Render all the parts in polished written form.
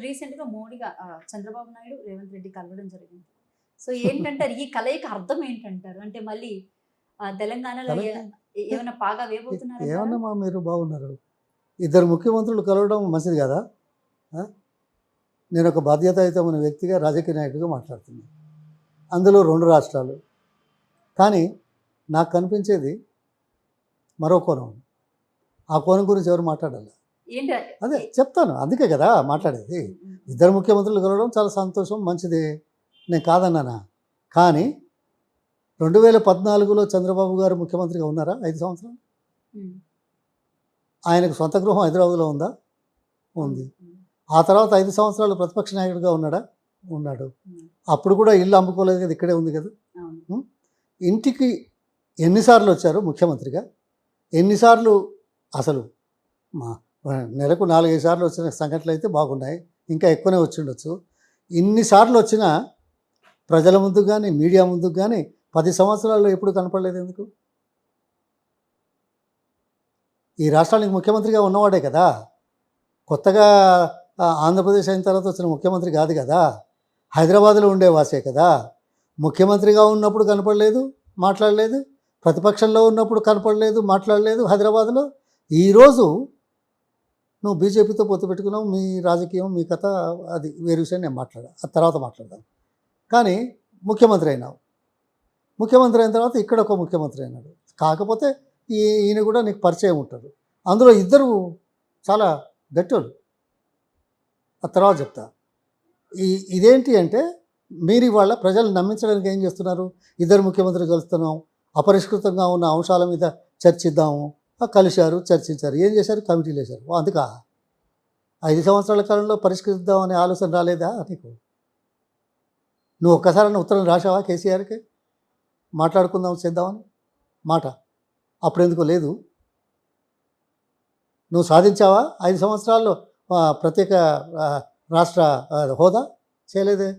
రీసెంట్‌గా చంద్రబాబు నాయుడు, రేవంత్ రెడ్డి కలవడం జరిగింది. సో, ఏంటంటారు? ఈ కలయిక అర్థం ఏంటంటారు? అంటే మళ్ళీ తెలంగాణలో కలెక్ట్ ఏమైనా పాగా వేయబోతున్నారంటారా? ఏమన్నా మీరు బాగున్నారు. ఇద్దరు ముఖ్యమంత్రులు కలవడం మంచిది కదా. నేను ఒక బాధ్యతాయుతమైన వ్యక్తిగా, రాజకీయ నాయకుడిగా మాట్లాడుతున్నాను. అందులో 2 రాష్ట్రాలు. కానీ నాకు కనిపించేది మరో కోణం. ఆ కోణం గురించి ఎవరు మాట్లాడాలి? ఏంటి? అదే చెప్తాను. అందుకే కదా మాట్లాడేది. ఇద్దరు ముఖ్యమంత్రులు కలవడం చాలా సంతోషం, మంచిదే. నేను కాదన్నానా? కానీ 2014లో చంద్రబాబు గారు ముఖ్యమంత్రిగా ఉన్నారా 5 సంవత్సరాలు? ఆయనకు సొంత గృహం హైదరాబాద్లో ఉందా? ఉంది. ఆ తర్వాత 5 సంవత్సరాలు ప్రతిపక్ష నాయకుడిగా ఉన్నాడా? ఉన్నాడు. అప్పుడు కూడా ఇల్లు అమ్ముకోలేదు కదా, ఇక్కడే ఉంది కదా. ఇంటికి ఎన్నిసార్లు వచ్చారు ముఖ్యమంత్రిగా? ఎన్నిసార్లు అసలు మా నెలకు 4-5 సార్లు వచ్చిన సంఘటనలు అయితే బాగున్నాయి, ఇంకా ఎక్కువనే వచ్చి ఉండొచ్చు. ఇన్నిసార్లు వచ్చినా ప్రజల ముందుకు కానీ, మీడియా ముందుకు కానీ 10 సంవత్సరాల్లో ఎప్పుడు కనపడలేదు ఎందుకు? ఈ రాష్ట్రానికి ముఖ్యమంత్రిగా ఉన్నవాడే కదా. కొత్తగా ఆంధ్రప్రదేశ్ అయిన తర్వాత వచ్చిన ముఖ్యమంత్రి కాదు కదా. హైదరాబాద్లో ఉండే వాసే కదా. ముఖ్యమంత్రిగా ఉన్నప్పుడు కనపడలేదు, మాట్లాడలేదు. ప్రతిపక్షంలో ఉన్నప్పుడు కనపడలేదు, మాట్లాడలేదు హైదరాబాద్లో. ఈరోజు నువ్వు బీజేపీతో పొత్తు పెట్టుకున్నావు, మీ రాజకీయం, మీ కథ, అది వేరే విషయం. నేను ఆ తర్వాత మాట్లాడతాను. కానీ ముఖ్యమంత్రి అయినావు. ముఖ్యమంత్రి అయిన తర్వాత ఇక్కడ ఒక ముఖ్యమంత్రి అయినాడు. కాకపోతే ఈయన కూడా నీకు పరిచయం ఉంటారు. అందులో ఇద్దరు చాలా గట్టోళ్ళు. ఆ తర్వాత చెప్తా. ఇదేంటి అంటే, మీరు ఇవాళ ప్రజలు నమ్మించడానికి ఏం చేస్తున్నారు? ఇద్దరు ముఖ్యమంత్రులు కలుస్తున్నాం, అపరిష్కృతంగా ఉన్న అంశాల మీద చర్చిద్దాము. కలిశారు, చర్చించారు. ఏం చేశారు? కమిటీలు వేశారు. అందుక 5 సంవత్సరాల కాలంలో పరిష్కరిద్దామనే ఆలోచన రాలేదా నీకు? నువ్వు ఒక్కసారైనా ఉత్తరం రాశావా కేసీఆర్కి? మాట్లాడుకుందాం, చేద్దామని మాట అప్పుడెందుకు లేదు? నువ్వు సాధించావా 5 సంవత్సరాల్లో ప్రత్యేక రాష్ట్ర హోదా? చేయలేదే.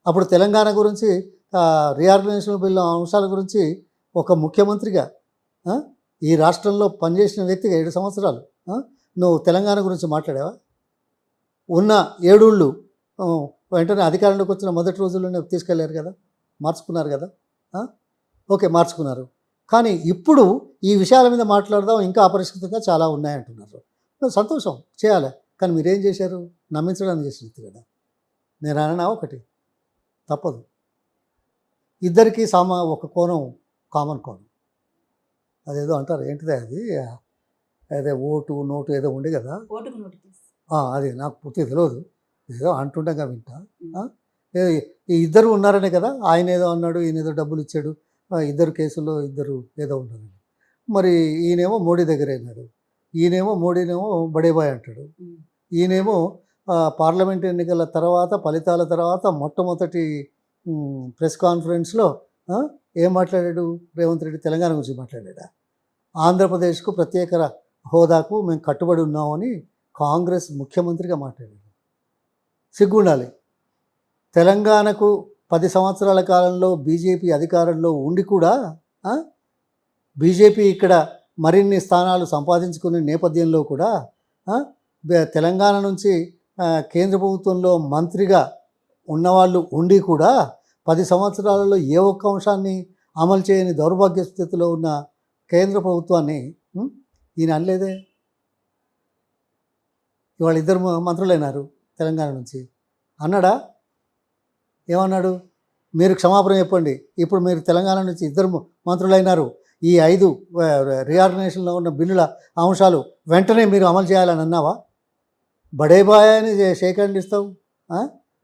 అప్పుడు తెలంగాణ గురించి, రీఆర్గనైజేషన్ బిల్లు అంశాల గురించి ఒక ముఖ్యమంత్రిగా, ఈ రాష్ట్రంలో పనిచేసిన వ్యక్తిగా 7 సంవత్సరాలు నువ్వు తెలంగాణ గురించి మాట్లాడావా? ఉన్న 7 ఏళ్ళు వెంటనే అధికారంలోకి వచ్చిన మొదటి రోజుల్లోనే తీసుకెళ్లారు కదా, మార్చుకున్నారు కదా. ఓకే, మార్చుకున్నారు. కానీ ఇప్పుడు ఈ విషయాల మీద మాట్లాడదాం, ఇంకా అపరిష్కృతంగా చాలా ఉన్నాయంటున్నారు. సంతోషం, చేయాలి. కానీ మీరేం చేశారు? నమ్మించడానికి చేసినట్టు కదా. నేను అన్నా ఒకటి తప్పదు. ఇద్దరికీ ఒక కోణం, కామన్ కోణం. అదేదో అంటారు, ఏంటిదే అది, అదే ఓటు నోటు ఏదో ఉండే కదా. అది నాకు పూర్తిగా తెలియదు, ఏదో అంటుండగా వింటా. ఈ ఇద్దరు ఉన్నారనే కదా. ఆయన ఏదో అన్నాడు, ఈయన ఏదో డబ్బులు ఇచ్చాడు, ఇద్దరు కేసుల్లో ఇద్దరు ఏదో ఉన్నారని. మరి ఈయనేమో మోడీ దగ్గర అయినాడు, ఈయనేమో మోడీనేమో బడేబాయ్ అంటాడు. ఈయనేమో పార్లమెంట్ ఎన్నికల తర్వాత, ఫలితాల తర్వాత మొట్టమొదటి ప్రెస్ కాన్ఫరెన్స్లో ఏం మాట్లాడాడు? రేవంత్ రెడ్డి తెలంగాణ గురించి మాట్లాడా. ఆంధ్రప్రదేశ్కు ప్రత్యేక హోదాకు మేము కట్టుబడి ఉన్నామని కాంగ్రెస్ ముఖ్యమంత్రిగా మాట్లాడాడు. సిగ్గుండాలి. తెలంగాణకు 10 సంవత్సరాల కాలంలో బీజేపీ అధికారంలో ఉండి కూడా, బీజేపీ ఇక్కడ మరిన్ని స్థానాలు సంపాదించుకునే నేపథ్యంలో కూడా, తెలంగాణ నుంచి కేంద్ర ప్రభుత్వంలో మంత్రిగా ఉన్నవాళ్ళు ఉండి కూడా 10 సంవత్సరాలలో ఏ ఒక్క అంశాన్ని అమలు చేయని దౌర్భాగ్య స్థితిలో ఉన్న కేంద్ర ప్రభుత్వాన్ని ఈయన అనలేదే. ఇవాళ ఇద్దరు మంత్రులైనారు తెలంగాణ నుంచి. అన్నాడా? ఏమన్నాడు? మీరు క్షమాపణ చెప్పండి, ఇప్పుడు మీరు తెలంగాణ నుంచి ఇద్దరు మంత్రులైనారు, ఈ 5 రీఆర్గనైజేషన్లో ఉన్న బిల్లుల అంశాలు వెంటనే మీరు అమలు చేయాలని అన్నావా? బడేబాయ్ అని షేక్ హ్యాండ్ ఇస్తావు,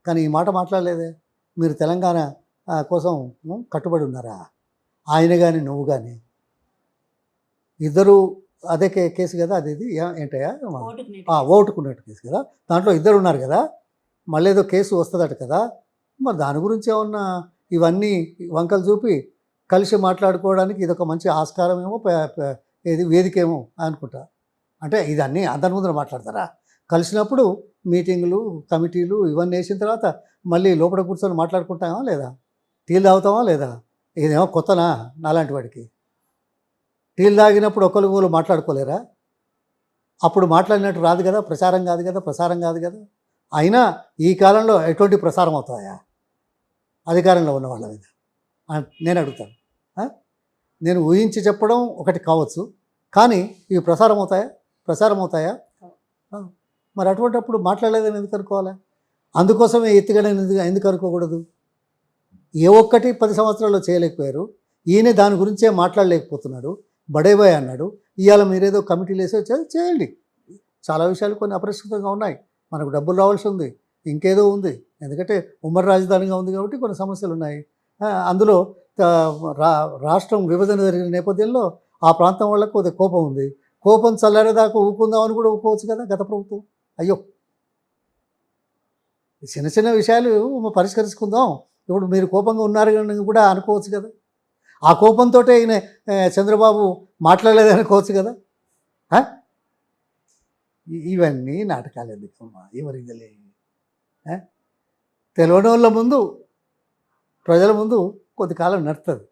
కానీ ఈ మాట మాట్లాడలేదే. మీరు తెలంగాణ కోసం కట్టుబడి ఉన్నారా? ఆయన కానీ నువ్వు కానీ ఇద్దరు అదే కేసు కదా. అది ఏంటయ్యా, ఓటుకున్నట్టు కేసు కదా. దాంట్లో ఇద్దరు ఉన్నారు కదా. మళ్ళీ ఏదో కేసు వస్తుందట కదా. మరి దాని గురించి ఏమన్నా ఇవన్నీ వంకలు చూపి కలిసి మాట్లాడుకోవడానికి ఇదొక మంచి ఆస్కారం ఏమో, ఇది వేదికేమో అనుకుంటా. అంటే ఇదన్నీ అందరి ముందర మాట్లాడతారా? కలిసినప్పుడు మీటింగులు, కమిటీలు ఇవన్నీ వేసిన తర్వాత మళ్ళీ లోపల కూర్చొని మాట్లాడుకుంటామా లేదా? టీలు తాగుతామా లేదా? ఇదేమో కొత్తనా నాలాంటి వాడికి? టీలు తాగినప్పుడు ఒకరు మాట్లాడుకోలేరా? అప్పుడు మాట్లాడినట్టు రాదు కదా, ప్రచారం కాదు కదా, ప్రసారం కాదు కదా. అయినా ఈ కాలంలో ఎటువంటి ప్రసారం అవుతాయా అధికారంలో ఉన్న వాళ్ళ మీద నేను అడుగుతాను. ఆ? నేను ఊహించి చెప్పడం ఒకటి కావచ్చు, కానీ ఇవి ప్రసారం అవుతాయా? ఆ. మరి అటువంటిప్పుడు మాట్లాడలేదని ఎందుకు అనుకోవాలా? అందుకోసమే ఎత్తుగడని ఎందుకు అనుకోకూడదు? ఏ ఒక్కటి 10 సంవత్సరాల్లో చేయలేకపోయారు. ఈయన దాని గురించే మాట్లాడలేకపోతున్నాడు. బడేబాయ్ అన్నాడు. ఇవాళ మీరేదో కమిటీలు వేసో చేయండి. చాలా విషయాలు కొన్ని అపరిష్కృతంగా ఉన్నాయి. మనకు డబ్బులు రావాల్సి ఉంది, ఇంకేదో ఉంది. ఎందుకంటే ఉమ్మడి రాజధానిగా ఉంది కాబట్టి కొన్ని సమస్యలు ఉన్నాయి. అందులో రాష్ట్రం విభజన జరిగిన నేపథ్యంలో ఆ ప్రాంతం వాళ్ళకు కొద్దిగా కోపం ఉంది. కోపం చల్లారేదాకా ఊపుకుందామని కూడా ఊపుకోవచ్చు కదా గత ప్రభుత్వం. అయ్యో, చిన్న చిన్న విషయాలు పరిష్కరించుకుందాం, ఇప్పుడు మీరు కోపంగా ఉన్నారని కూడా అనుకోవచ్చు కదా. ఆ కోపంతో ఈయన చంద్రబాబు మాట్లాడలేదు అనుకోవచ్చు కదా. ఇవన్నీ నాటకాలు ఎందుకమ్మా? ఎవరికి తెలియదు. తెలియని వాళ్ళ ముందు, ప్రజల ముందు కొద్దికాలం నడుతుంది.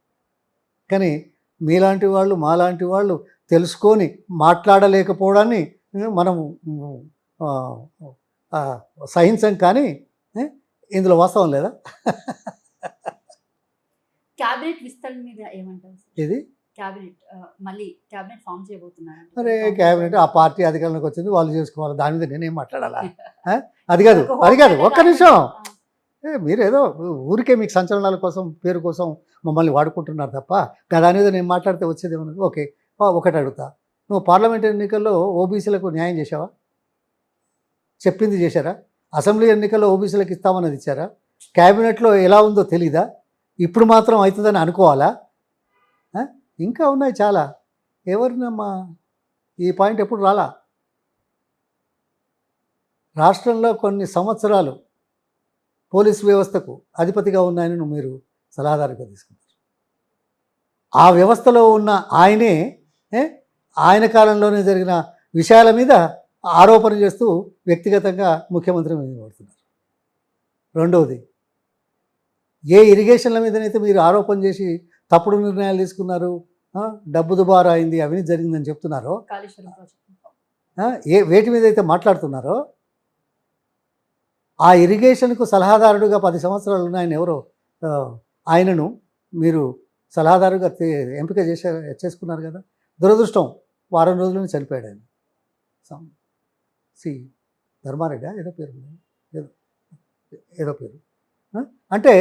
కానీ మీలాంటి వాళ్ళు, మాలాంటి వాళ్ళు తెలుసుకొని మాట్లాడలేకపోవడాన్ని మనం సహించం. కానీ ఇందులో వాస్తవం లేదా? క్యాబినెట్ విస్తరణ మీద ఏమంటారు? ఇది మళ్ళీ క్యాబినెట్ ఫామ్ చేయబోతున్నారు. అరే క్యాబినెట్ ఆ పార్టీ అధికారంలోకి వచ్చింది, వాళ్ళు చేసుకోవాలి. దాని మీద నేనేం మాట్లాడాలా? అది కాదు ఒక్క నిమిషం. మీరేదో ఊరికే మీకు సంచలనాల కోసం, పేరు కోసం మమ్మల్ని వాడుకుంటున్నారు తప్ప దాని మీద నేను మాట్లాడితే వచ్చేది ఏమన్నది. ఓకే, ఒకటి అడుగుతా. నువ్వు పార్లమెంట్ ఎన్నికల్లో ఓబీసీలకు న్యాయం చేసావా? చెప్పింది చేశారా? అసెంబ్లీ ఎన్నికల్లో ఓబీసీలకు ఇస్తామన్నది ఇచ్చారా? క్యాబినెట్లో ఎలా ఉందో తెలీదా? ఇప్పుడు మాత్రం అవుతుందని అనుకోవాలా? ఇంకా ఉన్నాయి చాలా. ఎవరినమ్మా ఈ పాయింట్ ఎప్పుడు రాలా? రాష్ట్రంలో కొన్ని సంవత్సరాలు పోలీస్ వ్యవస్థకు అధిపతిగా ఉన్నాయని మీరు సలహాదారుగా తీసుకుంటారు. ఆ వ్యవస్థలో ఉన్న ఆయనే ఆయన కాలంలోనే జరిగిన విషయాల మీద ఆరోపణ చేస్తూ వ్యక్తిగతంగా ముఖ్యమంత్రి మీద పడుతున్నారు. రెండవది, ఏ ఇరిగేషన్ల మీదనైతే మీరు ఆరోపణ చేసి తప్పుడు నిర్ణయాలు తీసుకున్నారు, డబ్బు దుబారా అయింది, అవినీతి జరిగిందని చెప్తున్నారో, వేటి మీద అయితే మాట్లాడుతున్నారో, ఆ ఇరిగేషన్కు సలహాదారుడుగా 10 సంవత్సరాలు ఉన్నాయని ఎవరో ఆయనను మీరు సలహాదారుగా ఎంపిక చేసుకున్నారు కదా. దురదృష్టం, వారం రోజుల్లోనే చనిపోయాడు ఆయన. ధర్మారెడ్డి ఏదో పేరు. అంటే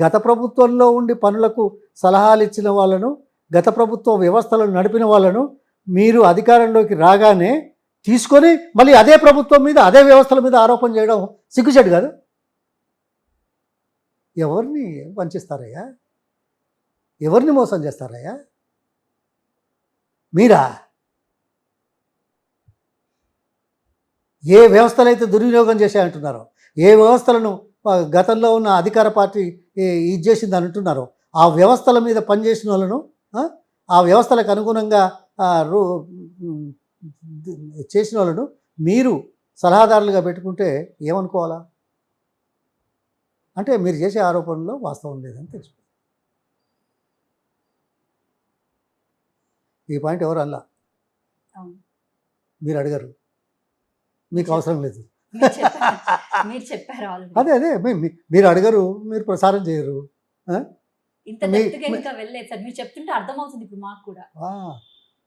గత ప్రభుత్వంలో ఉండి పనులకు సలహాలు ఇచ్చిన వాళ్ళను, గత ప్రభుత్వ వ్యవస్థలను నడిపిన వాళ్ళను మీరు అధికారంలోకి రాగానే తీసుకొని మళ్ళీ అదే ప్రభుత్వం మీద, అదే వ్యవస్థల మీద ఆరోపణ చేయడం సిగ్గుచేటు కాదు? ఎవరిని వంచిస్తారయ్యా? ఎవరిని మోసం చేస్తారయ్యా? మీరా? ఏ వ్యవస్థలు అయితే దుర్వినియోగం చేశాయంటున్నారో, ఏ వ్యవస్థలను గతంలో ఉన్న అధికార పార్టీ ఇది చేసింది అని అంటున్నారో, ఆ వ్యవస్థల మీద పనిచేసిన వాళ్ళను, ఆ వ్యవస్థలకు అనుగుణంగా చేసిన వాళ్ళను మీరు సలహాదారులుగా పెట్టుకుంటే ఏమనుకోవాలా? అంటే మీరు చేసే ఆరోపణలో వాస్తవం లేదని తెలుసు. ఈ పాయింట్ ఎవరు అలా మీరు అడిగారు, మీకు అవసరం లేదు. అదే మీరు అడగరు, మీరు ప్రసారం చేయరు.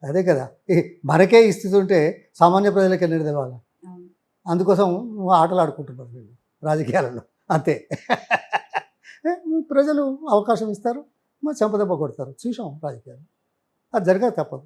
అదే కదా, మనకే ఇస్తుంటే సామాన్య ప్రజలకి ఎన్నడూ తెలవాలి. అందుకోసం ఆటలు ఆడుకుంటున్నారు వీళ్ళు రాజకీయాలలో, అంతే. ప్రజలు అవకాశం ఇస్తారు, చెంపదెబ్బ కొడతారు. చూసాం రాజకీయాలు, అది జరగక తప్పదు.